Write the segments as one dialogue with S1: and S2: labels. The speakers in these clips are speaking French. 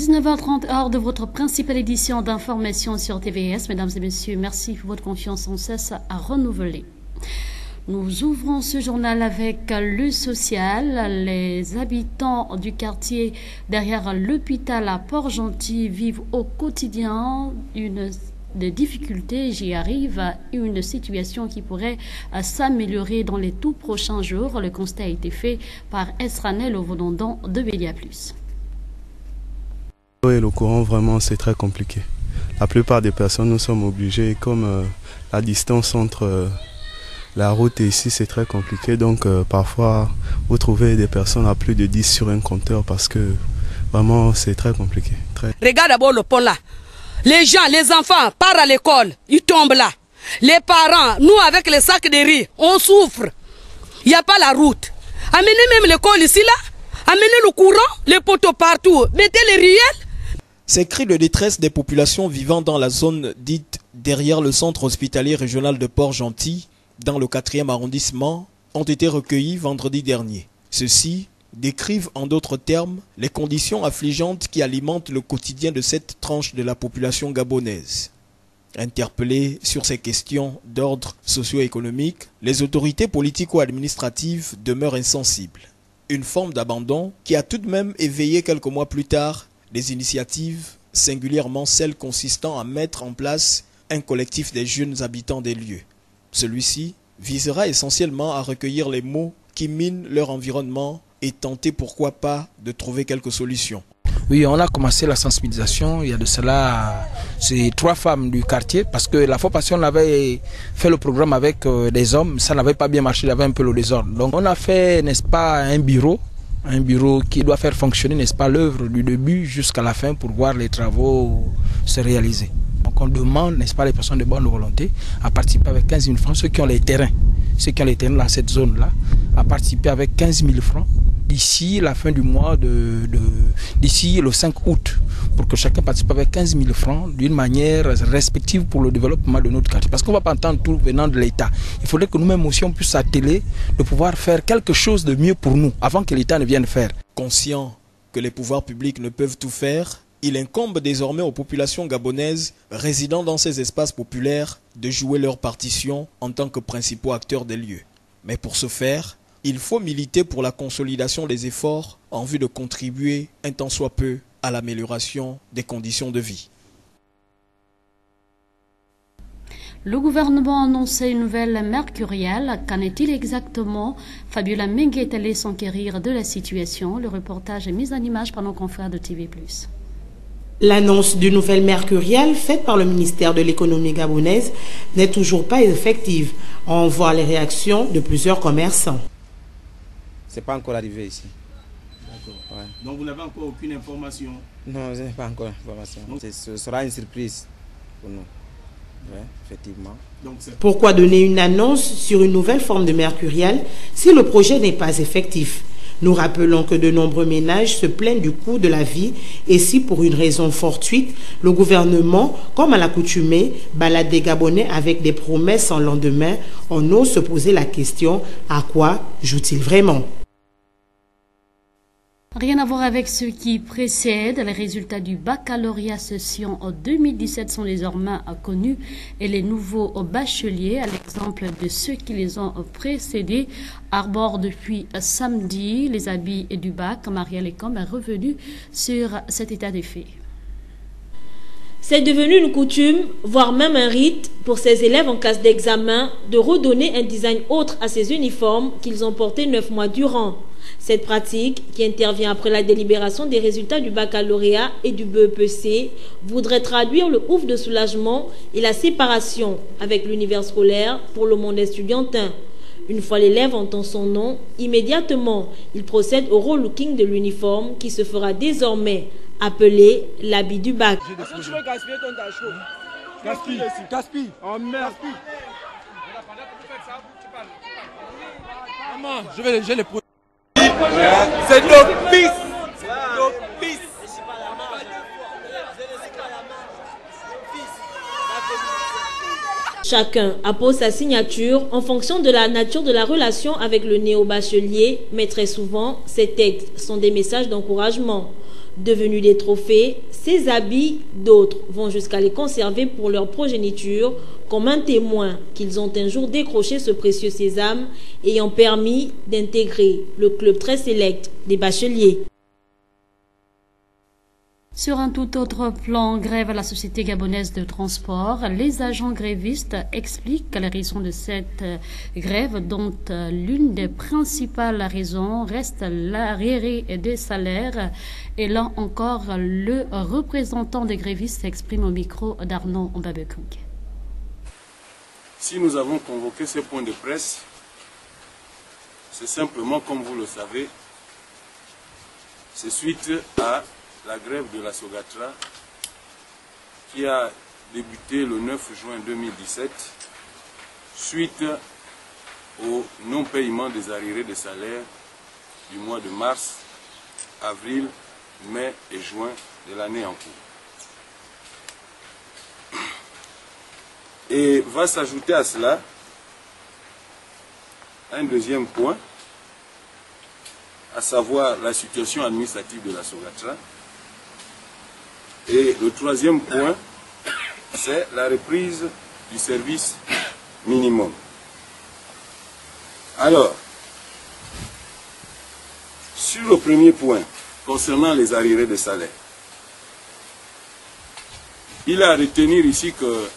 S1: 19h30, heure de votre principale édition d'information sur TVS. Mesdames et messieurs, merci pour votre confiance sans cesse à renouveler. Nous ouvrons ce journal avec le social. Les habitants du quartier derrière l'hôpital à Port-Gentil vivent au quotidien des difficultés, j'y arrive, une situation qui pourrait s'améliorer dans les tout prochains jours. Le constat a été fait par Esranel au Volondon de Média Plus.
S2: Oui, le courant, vraiment, c'est très compliqué. La plupart des personnes, nous sommes obligés, comme la distance entre la route et ici, c'est très compliqué. Donc, parfois, vous trouvez des personnes à plus de 10 sur un compteur parce que, vraiment, c'est très compliqué.
S3: Regarde d'abord le pont là. Les gens, les enfants partent à l'école, ils tombent là. Les parents, nous, avec les sacs de riz, on souffre. Il n'y a pas la route. Amenez même l'école ici là. Amenez le courant, les poteaux partout. Mettez les ruelles.
S4: Ces cris de détresse des populations vivant dans la zone dite derrière le centre hospitalier régional de Port-Gentil, dans le 4e arrondissement, ont été recueillis vendredi dernier. Ceux-ci décrivent en d'autres termes les conditions affligeantes qui alimentent le quotidien de cette tranche de la population gabonaise. Interpellées sur ces questions d'ordre socio-économique, les autorités politico-administratives demeurent insensibles. Une forme d'abandon qui a tout de même éveillé quelques mois plus tard des initiatives, singulièrement celles consistant à mettre en place un collectif des jeunes habitants des lieux. Celui-ci visera essentiellement à recueillir les mots qui minent leur environnement et tenter pourquoi pas de trouver quelques solutions.
S5: Oui, on a commencé la sensibilisation, il y a de cela, c'est 3 femmes du quartier, parce que la fois passée on avait fait le programme avec des hommes, ça n'avait pas bien marché, il y avait un peu le désordre. Donc on a fait, n'est-ce pas, un bureau qui doit faire fonctionner, n'est-ce pas, l'œuvre du début jusqu'à la fin pour voir les travaux se réaliser. Donc on demande, n'est-ce pas, les personnes de bonne volonté à participer avec 15 000 francs, ceux qui ont les terrains dans cette zone-là, à participer avec 15 000 francs d'ici la fin du mois, d'ici le 5 août, pour que chacun participe avec 15 000 francs d'une manière respective pour le développement de notre quartier. Parce qu'on ne va pas entendre tout venant de l'État. Il faudrait que nous-mêmes aussi on puisse s'atteler de pouvoir faire quelque chose de mieux pour nous, avant que l'État ne vienne faire.
S4: Conscient que les pouvoirs publics ne peuvent tout faire, il incombe désormais aux populations gabonaises résidant dans ces espaces populaires de jouer leur partition en tant que principaux acteurs des lieux. Mais pour ce faire, il faut militer pour la consolidation des efforts en vue de contribuer un tant soit peu à l'amélioration des conditions de vie.
S1: Le gouvernement a annoncé une nouvelle mercuriale. Qu'en est-il exactement? Fabiola Mengue est allée s'enquérir de la situation. Le reportage est mis en image par nos confrères de TV+.
S6: L'annonce d'une nouvelle mercuriale faite par le ministère de l'économie gabonaise n'est toujours pas effective. On voit les réactions de plusieurs commerçants.
S7: C'est pas encore arrivé ici.
S8: D'accord.
S7: Ouais.
S8: Donc vous n'avez encore aucune information?
S7: Non, je n'ai pas encore l'information. Ce sera une surprise pour nous. Ouais, effectivement.
S6: Donc, pourquoi donner une annonce sur une nouvelle forme de mercuriale si le projet n'est pas effectif? Nous rappelons que de nombreux ménages se plaignent du coût de la vie et si pour une raison fortuite, le gouvernement, comme à l'accoutumée, balade des Gabonais avec des promesses sans lendemain, on ose se poser la question, à quoi joue-t-il vraiment?
S1: Rien à voir avec ce qui précède. Les résultats du baccalauréat session en 2017 sont désormais connus et les nouveaux bacheliers, à l'exemple de ceux qui les ont précédés, arborent depuis samedi les habits du bac. Maria Lecombe est revenue sur cet état des faits.
S9: C'est devenu une coutume, voire même un rite, pour ces élèves en classe d'examen de redonner un design autre à ces uniformes qu'ils ont portés 9 mois durant. Cette pratique, qui intervient après la délibération des résultats du baccalauréat et du BEPC, voudrait traduire le ouf de soulagement et la séparation avec l'univers scolaire pour le monde estudiantin. Une fois l'élève entend son nom, immédiatement, il procède au relooking de l'uniforme qui se fera désormais appeler l'habit du bac.
S10: Tu veux gaspiller ton tachot? Gaspille. Oh merde. Maman, je vais les prendre. C'est nos fils.
S9: Chacun appose sa signature en fonction de la nature de la relation avec le néo-bachelier, mais très souvent, ces textes sont des messages d'encouragement. Devenus des trophées, ces habits, d'autres vont jusqu'à les conserver pour leur progéniture, comme un témoin qu'ils ont un jour décroché ce précieux sésame ayant permis d'intégrer le club très sélect des bacheliers.
S1: Sur un tout autre plan, grève à la Société gabonaise de transport. Les agents grévistes expliquent les raisons de cette grève, dont l'une des principales raisons reste l'arriéré des salaires. Et là encore, le représentant des grévistes s'exprime au micro d'Arnaud Mbabekong.
S11: Si nous avons convoqué ce point de presse, c'est simplement, comme vous le savez, c'est suite à la grève de la Sogatra qui a débuté le 9 juin 2017 suite au non-paiement des arriérés de salaire du mois de mars, avril, mai et juin de l'année en cours. Et va s'ajouter à cela un deuxième point, à savoir la situation administrative de la Sogatra. Et le troisième point, c'est la reprise du service minimum. Alors, sur le premier point, concernant les arriérés de salaire, il est à retenir ici que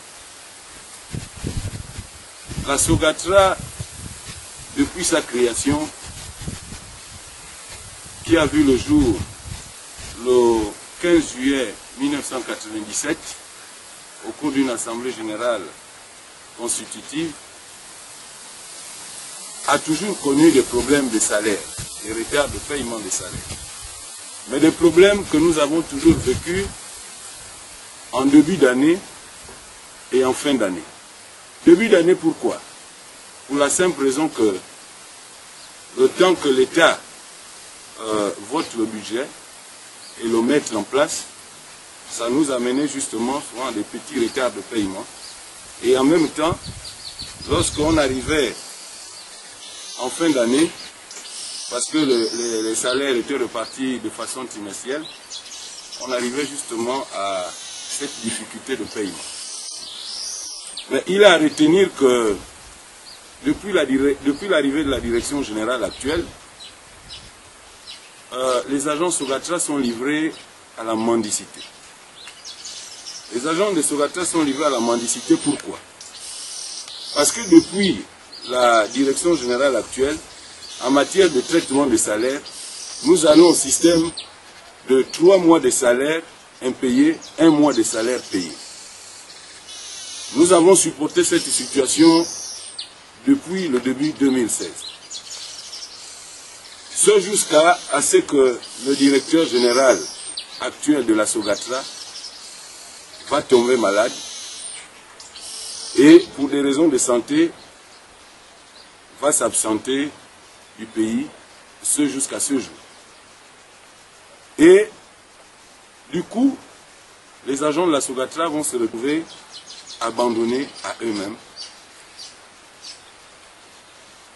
S11: la Sogatra, depuis sa création, qui a vu le jour le 15 juillet 1997, au cours d'une assemblée générale constitutive, a toujours connu des problèmes de salaire, des retards de paiement des salaires. Mais des problèmes que nous avons toujours vécus en début d'année et en fin d'année. Début d'année, pourquoi? Pour la simple raison que le temps que l'État vote le budget et le mette en place, ça nous a mené justement souvent à des petits retards de paiement. Et en même temps, lorsqu'on arrivait en fin d'année, parce que les salaires étaient repartis de façon trimestrielle, on arrivait justement à cette difficulté de paiement. Mais il est à retenir que depuis l'arrivée de la direction générale actuelle, les agents Sogatra sont livrés à la mendicité. Les agents de Sogatra sont livrés à la mendicité, pourquoi? Parce que depuis la direction générale actuelle, en matière de traitement des salaires, nous allons au système de 3 mois de salaire impayé, 1 mois de salaire payé. Nous avons supporté cette situation depuis le début 2016. Ce jusqu'à ce que le directeur général actuel de la Sogatra va tomber malade et pour des raisons de santé va s'absenter du pays, ce jusqu'à ce jour. Et du coup, les agents de la Sogatra vont se retrouver abandonnés à eux-mêmes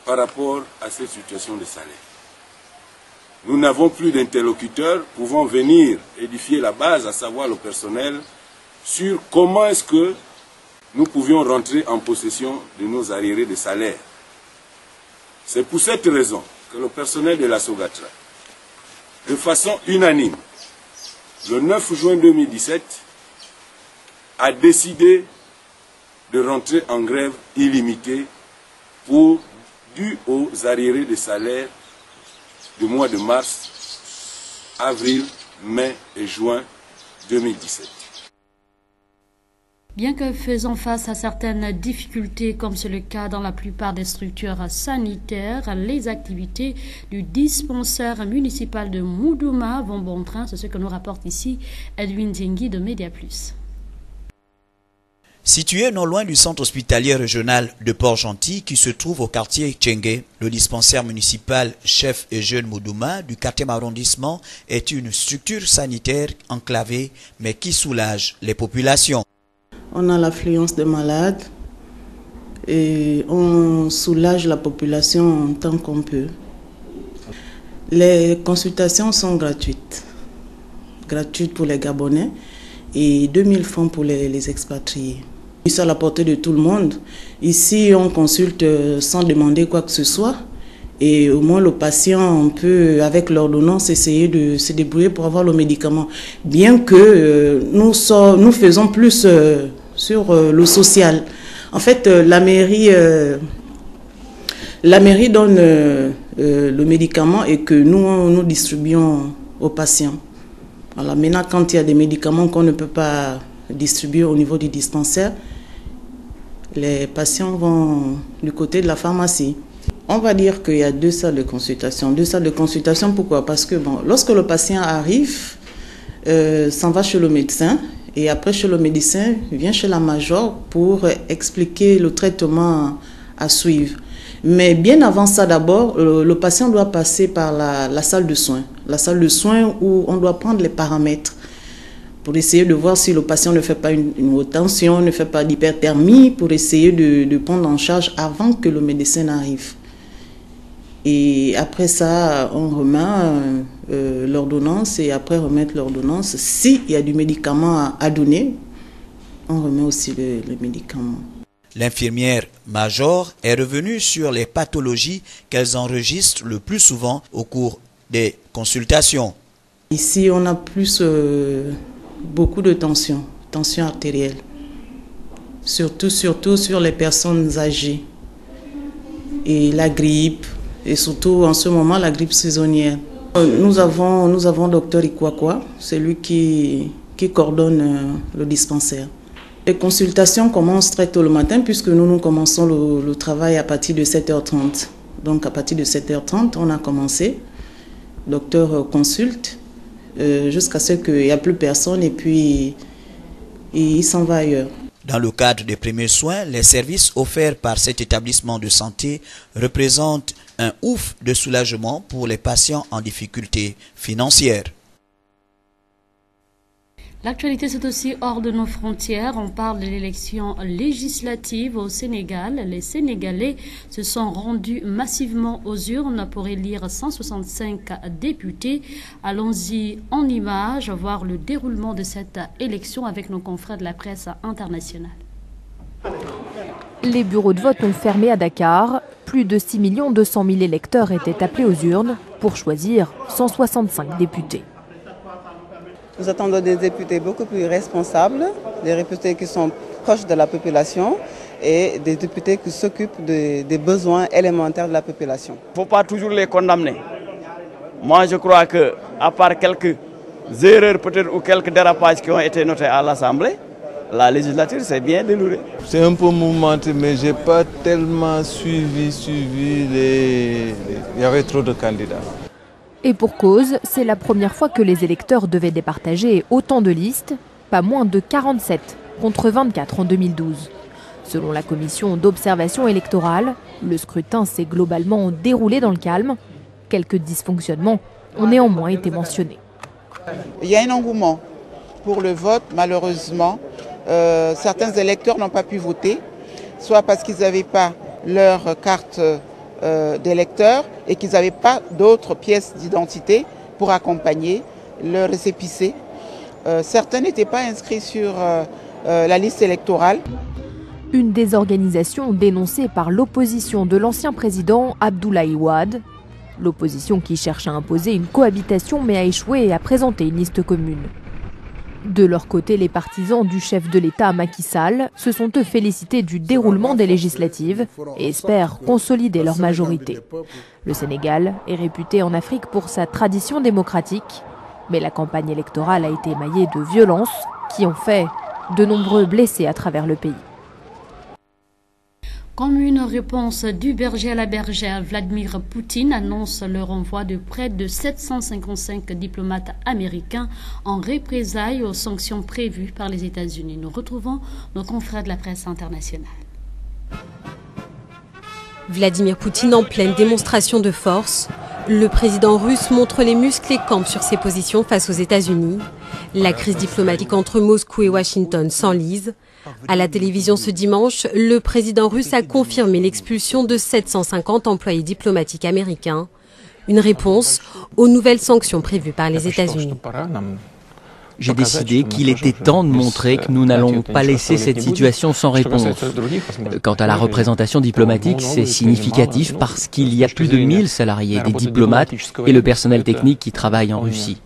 S11: par rapport à cette situation de salaire. Nous n'avons plus d'interlocuteurs pouvant venir édifier la base, à savoir le personnel, sur comment est-ce que nous pouvions rentrer en possession de nos arriérés de salaire. C'est pour cette raison que le personnel de la Sogatra, de façon unanime, le 9 juin 2017, a décidé de rentrer en grève illimitée dû aux arriérés de salaire du mois de mars, avril, mai et juin 2017.
S1: Bien que faisant face à certaines difficultés, comme c'est le cas dans la plupart des structures sanitaires, les activités du dispensaire municipal de Moudouma vont bon train. C'est ce que nous rapporte ici Edwin Zengi de Média Plus.
S12: Situé non loin du centre hospitalier régional de Port-Gentil qui se trouve au quartier Tchengue, le dispensaire municipal Chef et Jeune Moudouma du 4e arrondissement est une structure sanitaire enclavée mais qui soulage les populations.
S13: On a l'affluence des malades et on soulage la population tant qu'on peut. Les consultations sont gratuites. gratuite pour les Gabonais et 2000 francs pour les expatriés. C'est à la portée de tout le monde. Ici, on consulte sans demander quoi que ce soit. Et au moins, le patient peut, avec l'ordonnance, essayer de se débrouiller pour avoir le médicament. Bien que nous faisons plus sur le social. En fait, la mairie donne le médicament et que nous distribuons aux patients. Alors maintenant, quand il y a des médicaments qu'on ne peut pas distribuer au niveau du dispensaire, les patients vont du côté de la pharmacie. On va dire qu'il y a 2 salles de consultation. 2 salles de consultation, pourquoi? Parce que lorsque le patient arrive, s'en va chez le médecin et après chez le médecin, vient chez la major pour expliquer le traitement à suivre. Mais bien avant ça, d'abord, le patient doit passer par la salle de soins. La salle de soins où on doit prendre les paramètres pour essayer de voir si le patient ne fait pas une haute tension, ne fait pas d'hyperthermie, pour essayer de prendre en charge avant que le médecin n'arrive. Et après ça, on remet l'ordonnance et après remettre l'ordonnance, s'il y a du médicament à donner, on remet aussi le médicament.
S12: L'infirmière major est revenue sur les pathologies qu'elles enregistrent le plus souvent au cours des consultations.
S13: Ici, on a beaucoup de tension artérielle, surtout sur les personnes âgées. Et la grippe, et surtout en ce moment la grippe saisonnière. Nous avons Dr Ikwakwa, c'est lui qui coordonne le dispensaire. Les consultations commencent très tôt le matin puisque nous commençons le travail à partir de 7h30. Donc à partir de 7h30, on a commencé. Le docteur consulte jusqu'à ce qu'il n'y a plus personne et puis il s'en va ailleurs.
S12: Dans le cadre des premiers soins, les services offerts par cet établissement de santé représentent un ouf de soulagement pour les patients en difficulté financière.
S1: L'actualité, c'est aussi hors de nos frontières. On parle de l'élection législative au Sénégal. Les Sénégalais se sont rendus massivement aux urnes pour élire 165 députés. Allons-y en images, voir le déroulement de cette élection avec nos confrères de la presse internationale.
S14: Les bureaux de vote ont fermé à Dakar. Plus de 6 200 000 électeurs étaient appelés aux urnes pour choisir 165 députés.
S15: Nous attendons des députés beaucoup plus responsables, des députés qui sont proches de la population et des députés qui s'occupent des besoins élémentaires de la population.
S10: Il ne faut pas toujours les condamner. Moi, je crois qu'à part quelques erreurs peut-être ou quelques dérapages qui ont été notés à l'Assemblée, la législature s'est bien déroulée.
S16: C'est un peu mouvementé, mais je n'ai pas tellement suivi il y avait trop de candidats.
S14: Et pour cause, c'est la première fois que les électeurs devaient départager autant de listes, pas moins de 47 contre 24 en 2012. Selon la commission d'observation électorale, le scrutin s'est globalement déroulé dans le calme. Quelques dysfonctionnements ont néanmoins été mentionnés.
S15: Il y a un engouement pour le vote, malheureusement. Certains électeurs n'ont pas pu voter, soit parce qu'ils n'avaient pas leur carte d'électeurs et qu'ils n'avaient pas d'autres pièces d'identité pour accompagner leur récépissé. Certains n'étaient pas inscrits sur la liste électorale.
S14: Une désorganisation dénoncée par l'opposition de l'ancien président Abdoulaye Wade. L'opposition qui cherche à imposer une cohabitation mais a échoué à présenter une liste commune. De leur côté, les partisans du chef de l'État Macky Sall se sont eux félicités du déroulement des législatives et espèrent consolider leur majorité. Le Sénégal est réputé en Afrique pour sa tradition démocratique, mais la campagne électorale a été émaillée de violences qui ont fait de nombreux blessés à travers le pays.
S1: Comme une réponse du berger à la bergère, Vladimir Poutine annonce le renvoi de près de 755 diplomates américains en représailles aux sanctions prévues par les États-Unis. Nous retrouvons nos confrères de la presse internationale.
S17: Vladimir Poutine en pleine démonstration de force. Le président russe montre les muscles et campe sur ses positions face aux États-Unis. La crise diplomatique entre Moscou et Washington s'enlise. À la télévision ce dimanche, le président russe a confirmé l'expulsion de 750 employés diplomatiques américains. Une réponse aux nouvelles sanctions prévues par les États-Unis.
S18: j'ai décidé qu'il était temps de montrer que nous n'allons pas laisser cette situation sans réponse. Quant à la représentation diplomatique, c'est significatif parce qu'il y a plus de 1000 salariés, des diplomates et le personnel technique qui travaille en Russie.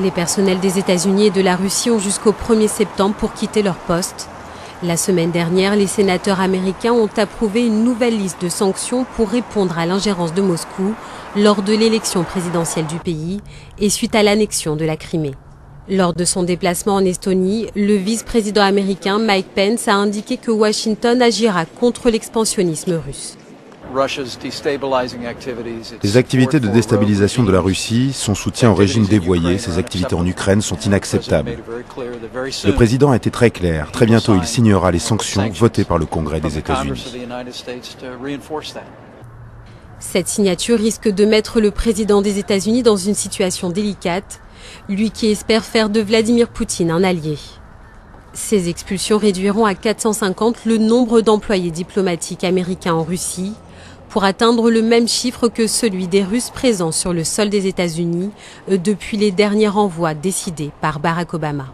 S17: Les personnels des États-Unis et de la Russie ont jusqu'au 1er septembre pour quitter leur poste. La semaine dernière, les sénateurs américains ont approuvé une nouvelle liste de sanctions pour répondre à l'ingérence de Moscou lors de l'élection présidentielle du pays et suite à l'annexion de la Crimée. Lors de son déplacement en Estonie, le vice-président américain Mike Pence a indiqué que Washington agira contre l'expansionnisme russe.
S19: Les activités de déstabilisation de la Russie, son soutien au régime dévoyé, ses activités en Ukraine sont inacceptables. Le président a été très clair. Très bientôt, il signera les sanctions votées par le Congrès des États-Unis.
S17: Cette signature risque de mettre le président des États-Unis dans une situation délicate, lui qui espère faire de Vladimir Poutine un allié. Ces expulsions réduiront à 450 le nombre d'employés diplomatiques américains en Russie, pour atteindre le même chiffre que celui des Russes présents sur le sol des États-Unis depuis les derniers renvois décidés par Barack Obama.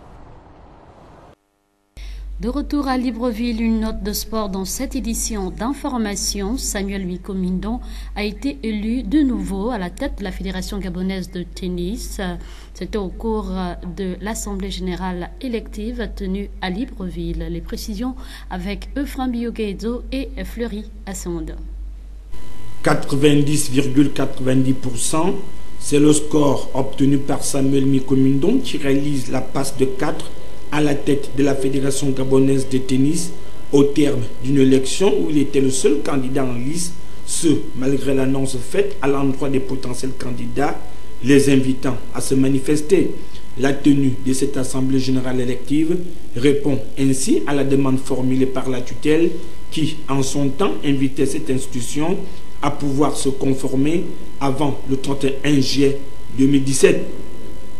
S1: De retour à Libreville, une note de sport dans cette édition d'information. Samuel Miko-Mindon a été élu de nouveau à la tête de la Fédération gabonaise de tennis. C'était au cours de l'Assemblée générale élective tenue à Libreville. Les précisions avec Euphrem Bioguedzo et Fleury Assonde.
S8: 90,90%, c'est le score obtenu par Samuel Miko-Mindon qui réalise la passe de 4 à la tête de la Fédération gabonaise de tennis au terme d'une élection où il était le seul candidat en lice, ce malgré l'annonce faite à l'endroit des potentiels candidats, les invitant à se manifester. La tenue de cette Assemblée générale élective répond ainsi à la demande formulée par la tutelle qui, en son temps, invitait cette institution à pouvoir se conformer avant le 31 juillet 2017.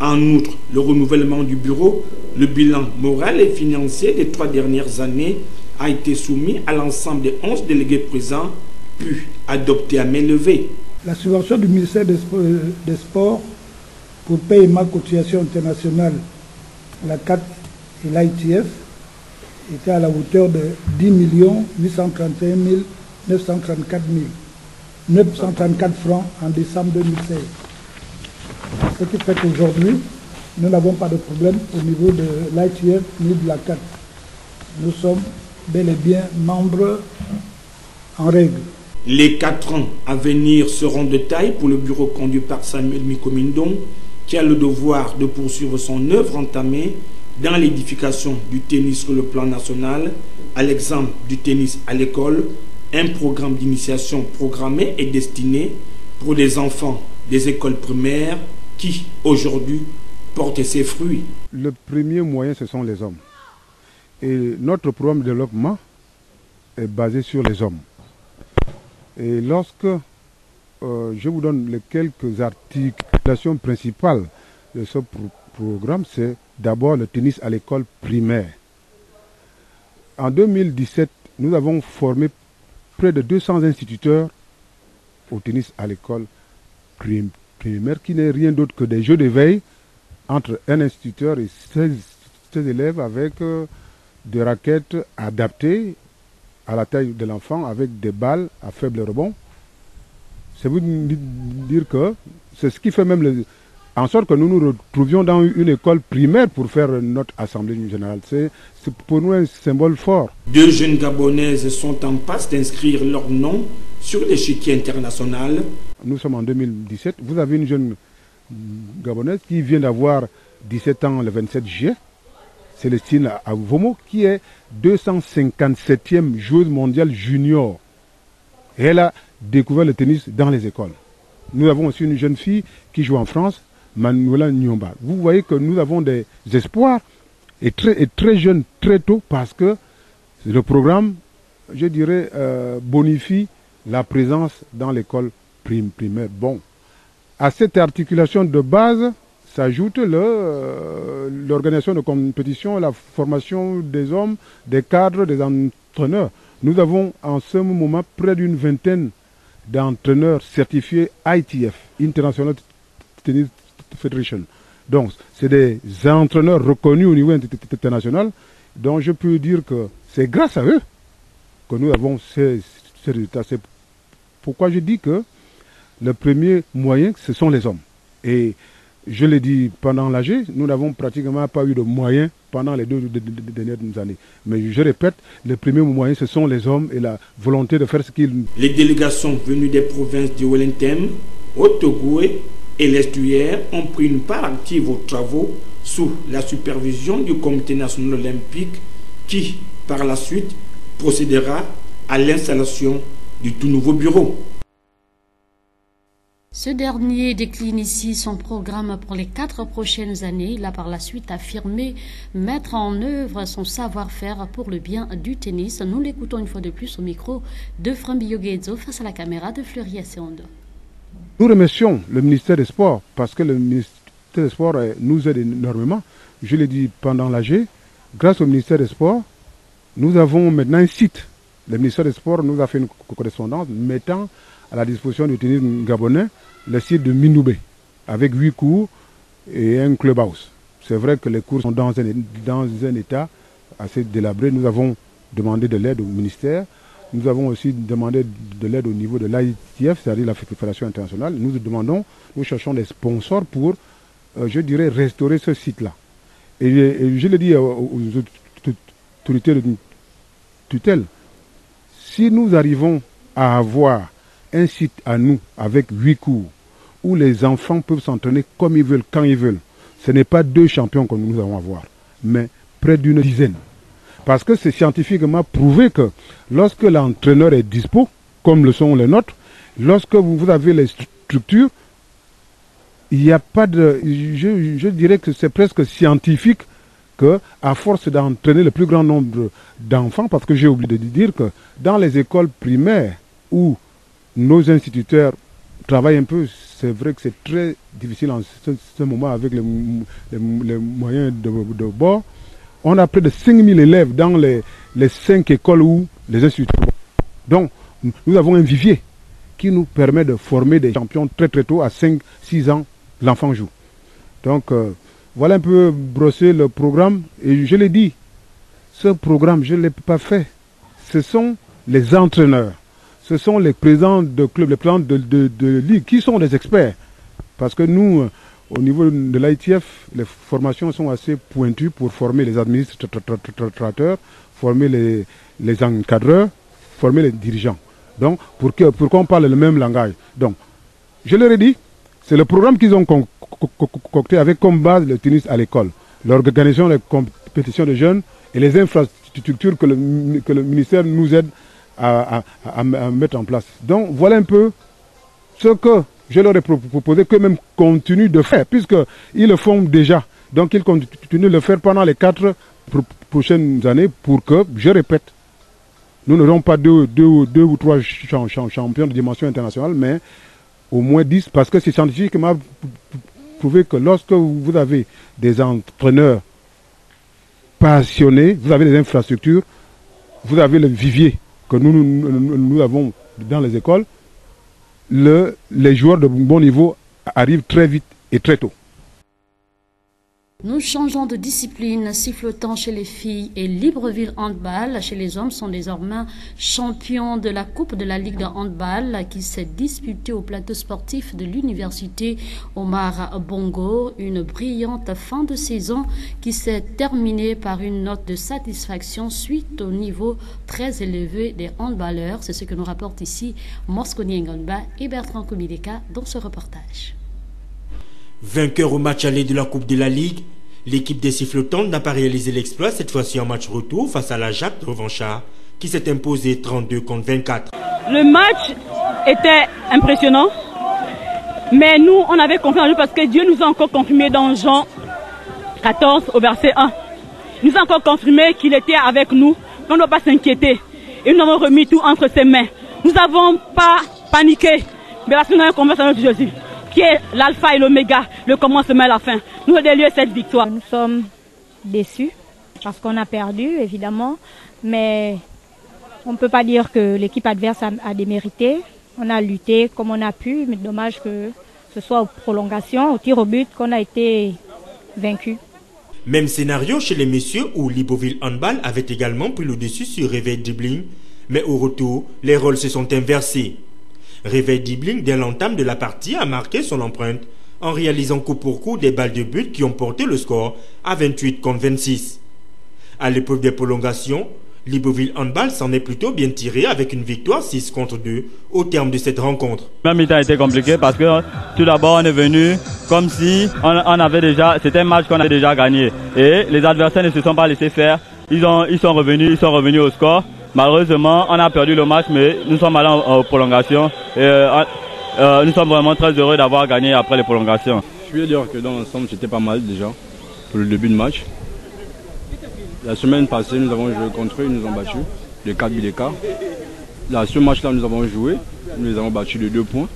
S8: En outre, le renouvellement du bureau, le bilan moral et financier des 3 dernières années a été soumis à l'ensemble des 11 délégués présents, puis adopté à main levée.
S20: La subvention du ministère des Sports pour paiement cotisation internationale, la CAT et l'ITF, était à la hauteur de 10 831 934 francs en décembre 2016. Ce qui fait qu'aujourd'hui, nous n'avons pas de problème au niveau de l'ITF ni de la CAT. Nous sommes bel et bien membres en règle.
S8: Les 4 ans à venir seront de taille pour le bureau conduit par Samuel Miko-Mindon, qui a le devoir de poursuivre son œuvre entamée dans l'édification du tennis sur le plan national, à l'exemple du tennis à l'école, un programme d'initiation programmé et destiné pour les enfants des écoles primaires qui, aujourd'hui, portent ses fruits.
S21: Le premier moyen, ce sont les hommes. Et notre programme de développement est basé sur les hommes. Et lorsque je vous donne les quelques articulations principales de ce programme, c'est d'abord le tennis à l'école primaire. En 2017, nous avons formé près de 200 instituteurs au tennis à l'école primaire, qui n'est rien d'autre que des jeux de veille entre un instituteur et 16 élèves avec des raquettes adaptées à la taille de l'enfant avec des balles à faible rebond. C'est vous dire que c'est ce qui fait même en sorte que nous nous retrouvions dans une école primaire pour faire notre assemblée générale. C'est pour nous un symbole fort.
S8: 2 jeunes Gabonaises sont en passe d'inscrire leur nom sur l'échiquier international.
S21: Nous sommes en 2017. Vous avez une jeune Gabonaise qui vient d'avoir 17 ans le 27 juillet. Célestine Avomo, qui est 257e joueuse mondiale junior. Et elle a découvert le tennis dans les écoles. Nous avons aussi une jeune fille qui joue en France, Manuela Nyomba. Vous voyez que nous avons des espoirs et très jeunes, très tôt, parce que le programme, je dirais, bonifie la présence dans l'école primaire. Bon, à cette articulation de base s'ajoute l'organisation de compétition, la formation des hommes, des cadres, des entraîneurs. Nous avons en ce moment près d'une vingtaine d'entraîneurs certifiés ITF, International Tennis Federation. Donc, c'est des entraîneurs reconnus au niveau international, donc je peux dire que c'est grâce à eux que nous avons ces résultats. C'est pourquoi je dis que le premier moyen, ce sont les hommes. Et je l'ai dit pendant l'AG, nous n'avons pratiquement pas eu de moyens pendant les 2 dernières années. Mais je répète, le premier moyen, ce sont les hommes et la volonté de faire ce qu'ils...
S8: Les délégations venues des provinces du Wellington, Haute-Ogooué et l'Estuaire ont pris une part active aux travaux sous la supervision du Comité national olympique qui, par la suite, procédera à l'installation du tout nouveau bureau.
S1: Ce dernier décline ici son programme pour les 4 prochaines années. Il a par la suite affirmé mettre en œuvre son savoir-faire pour le bien du tennis. Nous l'écoutons une fois de plus au micro de Frambio Guedzo face à la caméra de Fleury Asseondo.
S21: Nous remercions le ministère des Sports parce que le ministère des Sports nous aide énormément. Je l'ai dit pendant l'AG, grâce au ministère des Sports, nous avons maintenant un site. Le ministère des Sports nous a fait une correspondance mettant à la disposition du tennis gabonais le site de Minoubé avec 8 cours et un clubhouse. C'est vrai que les cours sont dans un état assez délabré. Nous avons demandé de l'aide au ministère. Nous avons aussi demandé de l'aide au niveau de l'ITF, c'est-à-dire la Fédération internationale. Nous cherchons des sponsors pour, je dirais, restaurer ce site-là. Et je le dis aux autorités de tutelle, si nous arrivons à avoir un site à nous avec 8 cours où les enfants peuvent s'entraîner comme ils veulent, quand ils veulent, ce n'est pas 2 champions que nous allons avoir, mais près d'une dizaine. Parce que c'est scientifiquement prouvé que lorsque l'entraîneur est dispo, comme le sont les nôtres, lorsque vous avez les structures, il n'y a pas de... Je dirais que c'est presque scientifique que, à force d'entraîner le plus grand nombre d'enfants, parce que j'ai oublié de dire que dans les écoles primaires où nos instituteurs travaillent un peu, c'est vrai que c'est très difficile en ce moment avec les moyens de bord. On a près de 5000 élèves dans les 5 écoles où les instituteurs. Donc, nous avons un vivier qui nous permet de former des champions très très tôt, à 5-6 ans, l'enfant joue. Donc, voilà un peu brosser le programme. Et je l'ai dit, ce programme, je ne l'ai pas fait. Ce sont les entraîneurs, ce sont les présidents de clubs, les présidents de ligue, qui sont des experts. Parce que nous, au niveau de l'ITF, les formations sont assez pointues pour former les administrateurs, former les encadreurs, former les dirigeants. Donc, pour qu'on parle le même langage. Donc, je leur ai dit, c'est le programme qu'ils ont concocté avec comme base le tennis à l'école, l'organisation des compétitions de jeunes et les infrastructures que le ministère nous aide à mettre en place. Donc, voilà un peu ce que je leur ai proposé qu'eux-mêmes continuent de faire, puisqu'ils le font déjà. Donc, ils continuent de le faire pendant les 4 prochaines années pour que, je répète, nous n'aurons pas 2 ou 3 champions de dimension internationale, mais au moins 10, parce que c'est scientifiquement prouvé que lorsque vous avez des entraîneurs passionnés, vous avez des infrastructures, vous avez le vivier que nous avons dans les écoles, les joueurs de bon niveau arrivent très vite et très tôt.
S1: Nous changeons de discipline. Sifflotant chez les filles et Libreville Handball chez les hommes sont désormais champions de la Coupe de la Ligue de Handball qui s'est disputée au plateau sportif de l'université Omar Bongo. Une brillante fin de saison qui s'est terminée par une note de satisfaction suite au niveau très élevé des handballeurs. C'est ce que nous rapporte ici Mosconi Ngonba et Bertrand Komideka dans ce reportage.
S8: Vainqueur au match aller de la Coupe de la Ligue, l'équipe des Sifflotantes n'a pas réalisé l'exploit cette fois-ci en match retour face à la Jacques de Revanchard qui s'est imposé 32 contre 24.
S2: Le match était impressionnant, mais nous on avait confiance en lui parce que Dieu nous a encore confirmé dans Jean 14 au verset 1. Il nous a encore confirmé qu'il était avec nous, qu'on ne doit pas s'inquiéter. Et nous avons remis tout entre ses mains. Nous n'avons pas paniqué, mais parce que nous avons confiance en notre Jésus, qui est l'alpha et l'oméga, le commencement et la fin. Nous avons délié cette victoire.
S22: Nous sommes déçus parce qu'on a perdu, évidemment, mais on ne peut pas dire que l'équipe adverse a démérité. On a lutté comme on a pu, mais dommage que ce soit aux prolongations, au tir au but, qu'on a été vaincus.
S8: Même scénario chez les messieurs où Libreville Handball avait également pris le dessus sur Réveil Diebling, mais au retour, les rôles se sont inversés. Réveil Diebling, dès l'entame de la partie, a marqué son empreinte en réalisant coup pour coup des balles de but qui ont porté le score à 28 contre 26. À l'épreuve des prolongations, Libreville Handball s'en est plutôt bien tiré avec une victoire 6 contre 2 au terme de cette rencontre.
S3: La mi-temps a été compliqué parce que tout d'abord on est venu comme si on avait déjà, c'était un match qu'on avait déjà gagné et les adversaires ne se sont pas laissés faire. Ils sont revenus au score. Malheureusement, on a perdu le match, mais nous sommes allés en prolongation et nous sommes vraiment très heureux d'avoir gagné après les prolongations.
S5: Je veux dire que dans l'ensemble c'était pas mal déjà pour le début de match. La semaine passée, nous avons joué contre eux, ils nous ont battus de 4 buts d'écart. Là, ce match-là, nous avons joué, nous les avons battus de 2 points.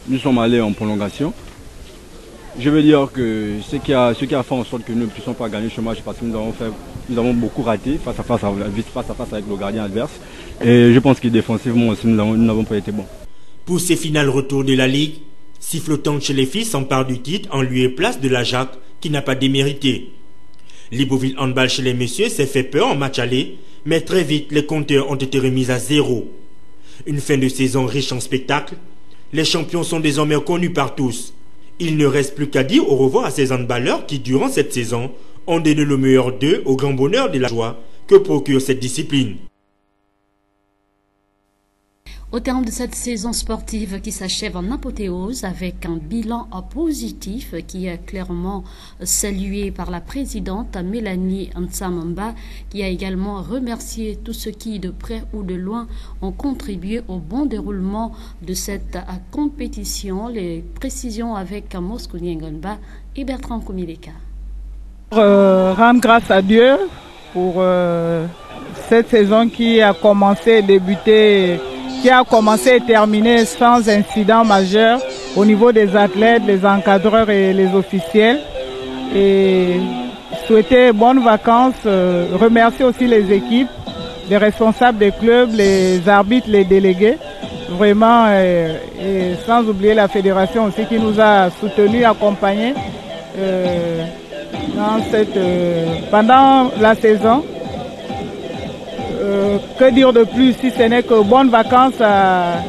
S5: Nous sommes allés en prolongation. Je veux dire que ce qui a fait en sorte que nous ne puissions pas gagner ce match, parce que nous avons beaucoup raté face à face avec le gardien adverse. Et je pense que défensivement aussi, nous n'avons pas été bons.
S8: Pour ces finales retour de la Ligue, Sifflotant chez les filles s'empare du titre en lieu et place de la Jacques qui n'a pas démérité. Libreville Handball chez les messieurs s'est fait peur en match aller, mais très vite les compteurs ont été remis à 0. Une fin de saison riche en spectacles. Les champions sont désormais connus par tous. Il ne reste plus qu'à dire au revoir à ces handballeurs qui, durant cette saison, ont donné le meilleur d'eux au grand bonheur de la joie que procure cette discipline.
S1: Au terme de cette saison sportive qui s'achève en apothéose avec un bilan positif qui est clairement salué par la présidente Mélanie Ntsamamba, qui a également remercié tous ceux qui, de près ou de loin, ont contribué au bon déroulement de cette compétition. Les précisions avec Moscou Nyengonba et Bertrand Komileka.
S23: Rendre grâce à Dieu pour cette saison qui a commencé et débuté, qui a commencé et terminé sans incident majeur au niveau des athlètes, les encadreurs et les officiels. Et souhaiter bonnes vacances, remercier aussi les équipes, les responsables des clubs, les arbitres, les délégués. Vraiment, et sans oublier la fédération aussi qui nous a soutenus, accompagnés pendant la saison. Que dire de plus si ce n'est que bonnes vacances à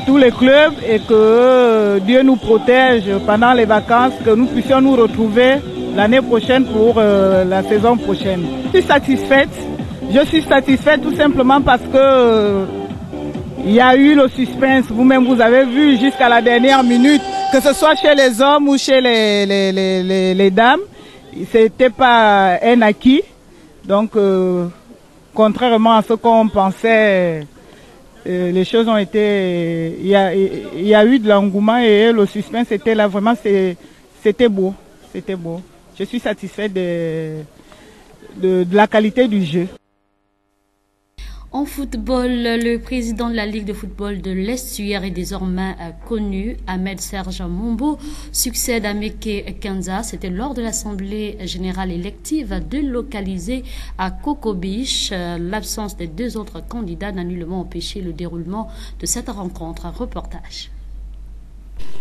S23: tous les clubs et que Dieu nous protège pendant les vacances, que nous puissions nous retrouver l'année prochaine pour la saison prochaine. Je suis satisfaite tout simplement parce que il y a eu le suspense. Vous-même vous avez vu jusqu'à la dernière minute, que ce soit chez les hommes ou chez les dames, c'était pas un acquis. Donc contrairement à ce qu'on pensait, les choses ont été... Il y a eu de l'engouement et le suspense était là. Vraiment, c'était beau. C'était beau. Je suis satisfaite de la qualité du jeu.
S1: En football, le président de la Ligue de football de l'Estuaire est désormais connu. Ahmed Serge Mombo succède à Meke Kenza. C'était lors de l'Assemblée générale élective délocalisée à Coco Beach. L'absence des deux autres candidats n'a nullement empêché le déroulement de cette rencontre. Un reportage.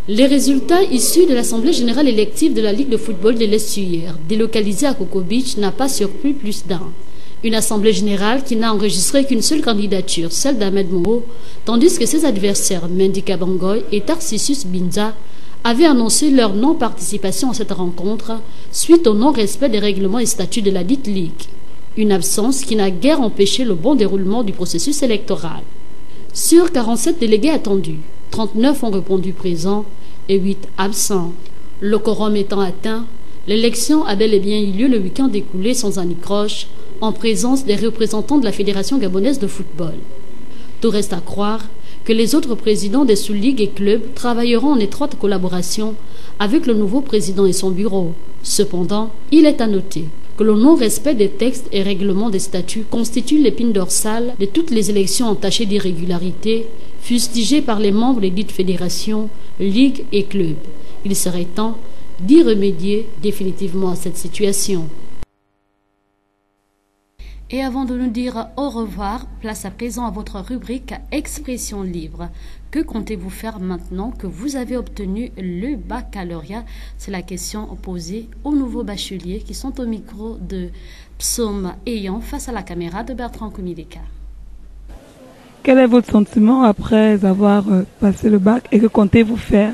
S1: Les résultats issus de l'Assemblée générale élective de la Ligue de football de l'Estuaire, délocalisée à Coco Beach, n'a pas surpris plus d'un. Une assemblée générale qui n'a enregistré qu'une seule candidature, celle d'Ahmed Mombo, tandis que ses adversaires Mendy Kabangoy et Tarcisius Binza avaient annoncé leur non-participation à cette rencontre suite au non-respect des règlements et statuts de la dite Ligue. Une absence qui n'a guère empêché le bon déroulement du processus électoral. Sur 47 délégués attendus, 39 ont répondu présents et 8 absents. Le quorum étant atteint, l'élection a bel et bien eu lieu le week-end écoulé sans anicroche, en présence des représentants de la Fédération gabonaise de football. Tout reste à croire que les autres présidents des sous-ligues et clubs travailleront en étroite collaboration avec le nouveau président et son bureau. Cependant, il est à noter que le non-respect des textes et règlements des statuts constitue l'épine dorsale de toutes les élections entachées d'irrégularités, fustigées par les membres des dites fédérations, ligues et clubs. Il serait temps d'y remédier définitivement à cette situation. Et avant de nous dire au revoir, place à présent à votre rubrique Expression libre. Que comptez-vous faire maintenant que vous avez obtenu le baccalauréat? C'est la question posée aux nouveaux bacheliers qui sont au micro de Psaume Ayant face à la caméra de Bertrand Koumileka.
S23: Quel est votre sentiment après avoir passé le bac et que comptez-vous faire?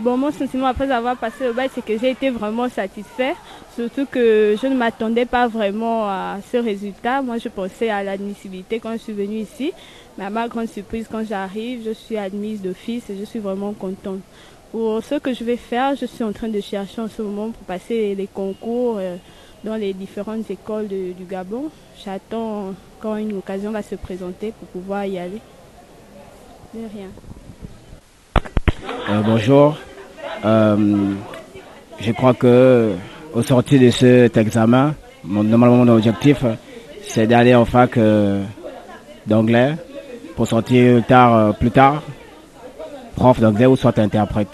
S22: Mon sentiment après avoir passé le bac, c'est que j'ai été vraiment satisfait, surtout que je ne m'attendais pas vraiment à ce résultat. Moi, je pensais à l'admissibilité quand je suis venue ici, mais à ma grande surprise, quand j'arrive, je suis admise d'office et je suis vraiment contente. Pour ce que je vais faire, je suis en train de chercher en ce moment pour passer les concours dans les différentes écoles du Gabon. J'attends quand une occasion va se présenter pour pouvoir y aller. De rien.
S4: Bonjour. Je crois que au sortir de cet examen, normalement mon objectif, c'est d'aller en fac d'anglais pour sortir plus tard, prof d'anglais ou soit interprète.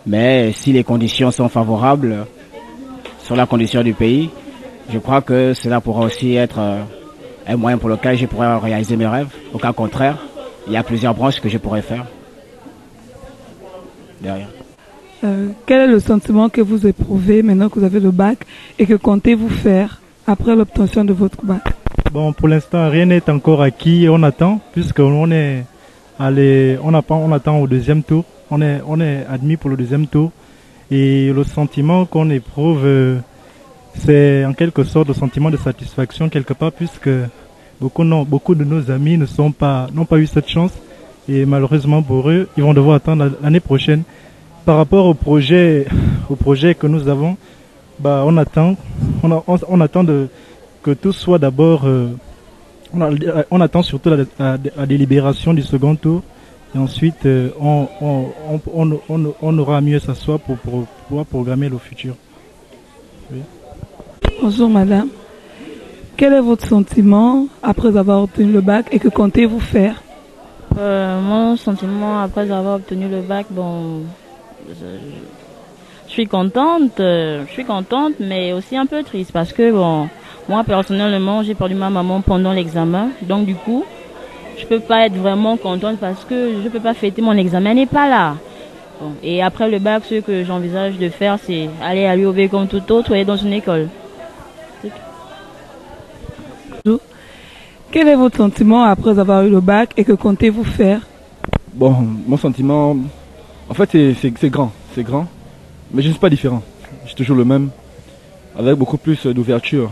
S4: Mais si les conditions sont favorables sur la condition du pays, je crois que cela pourra aussi être un moyen pour lequel je pourrais réaliser mes rêves. Au cas contraire, il y a plusieurs branches que je pourrais faire. Derrière.
S23: Quel est le sentiment que vous éprouvez maintenant que vous avez le bac et que comptez-vous faire après l'obtention de votre bac?
S6: Bon, pour l'instant, rien n'est encore acquis. On attend, puisqu'on est allé, on attend au deuxième tour. On est admis pour le deuxième tour. Et le sentiment qu'on éprouve, c'est en quelque sorte le sentiment de satisfaction quelque part, puisque beaucoup de nos amis n'ont pas eu cette chance. Et malheureusement pour eux, ils vont devoir attendre l'année prochaine. Par rapport au projet que nous avons, on attend que tout soit d'abord, on attend surtout la délibération du second tour. Et ensuite, on aura mieux s'asseoir pour pouvoir programmer le futur. Oui.
S23: Bonjour madame. Quel est votre sentiment après avoir obtenu le bac et que comptez-vous faire?
S7: Mon sentiment après avoir obtenu le bac, je suis contente, mais aussi un peu triste parce que moi personnellement, j'ai perdu ma maman pendant l'examen, donc du coup, je peux pas être vraiment contente parce que je peux pas fêter mon examen, elle n'est pas là. Bon, et après le bac, ce que j'envisage de faire, c'est aller à l'UOB comme tout autre et dans une école.
S23: Quel est votre sentiment après avoir eu le bac et que comptez-vous faire?
S24: Bon, mon sentiment, en fait, c'est grand, mais je ne suis pas différent. Je suis toujours le même, avec beaucoup plus d'ouverture.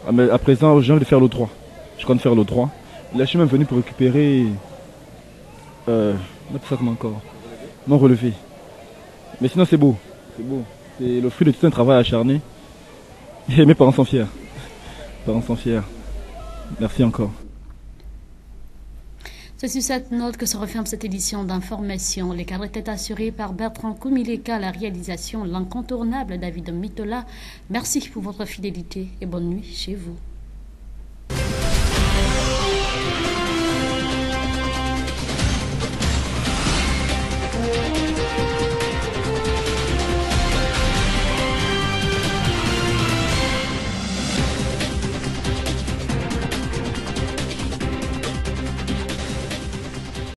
S24: À présent, j'ai envie de faire le droit. Je compte faire le droit. Là, je suis même venu pour récupérer, mon relevé. Mais sinon, c'est beau. C'est le fruit de tout un travail acharné. Et mes parents sont fiers. Merci encore.
S1: C'est sur cette note que se referme cette édition d'information. Les cadres étaient assurés par Bertrand Koumileka, la réalisation, l'incontournable David Mitola. Merci pour votre fidélité et bonne nuit chez vous.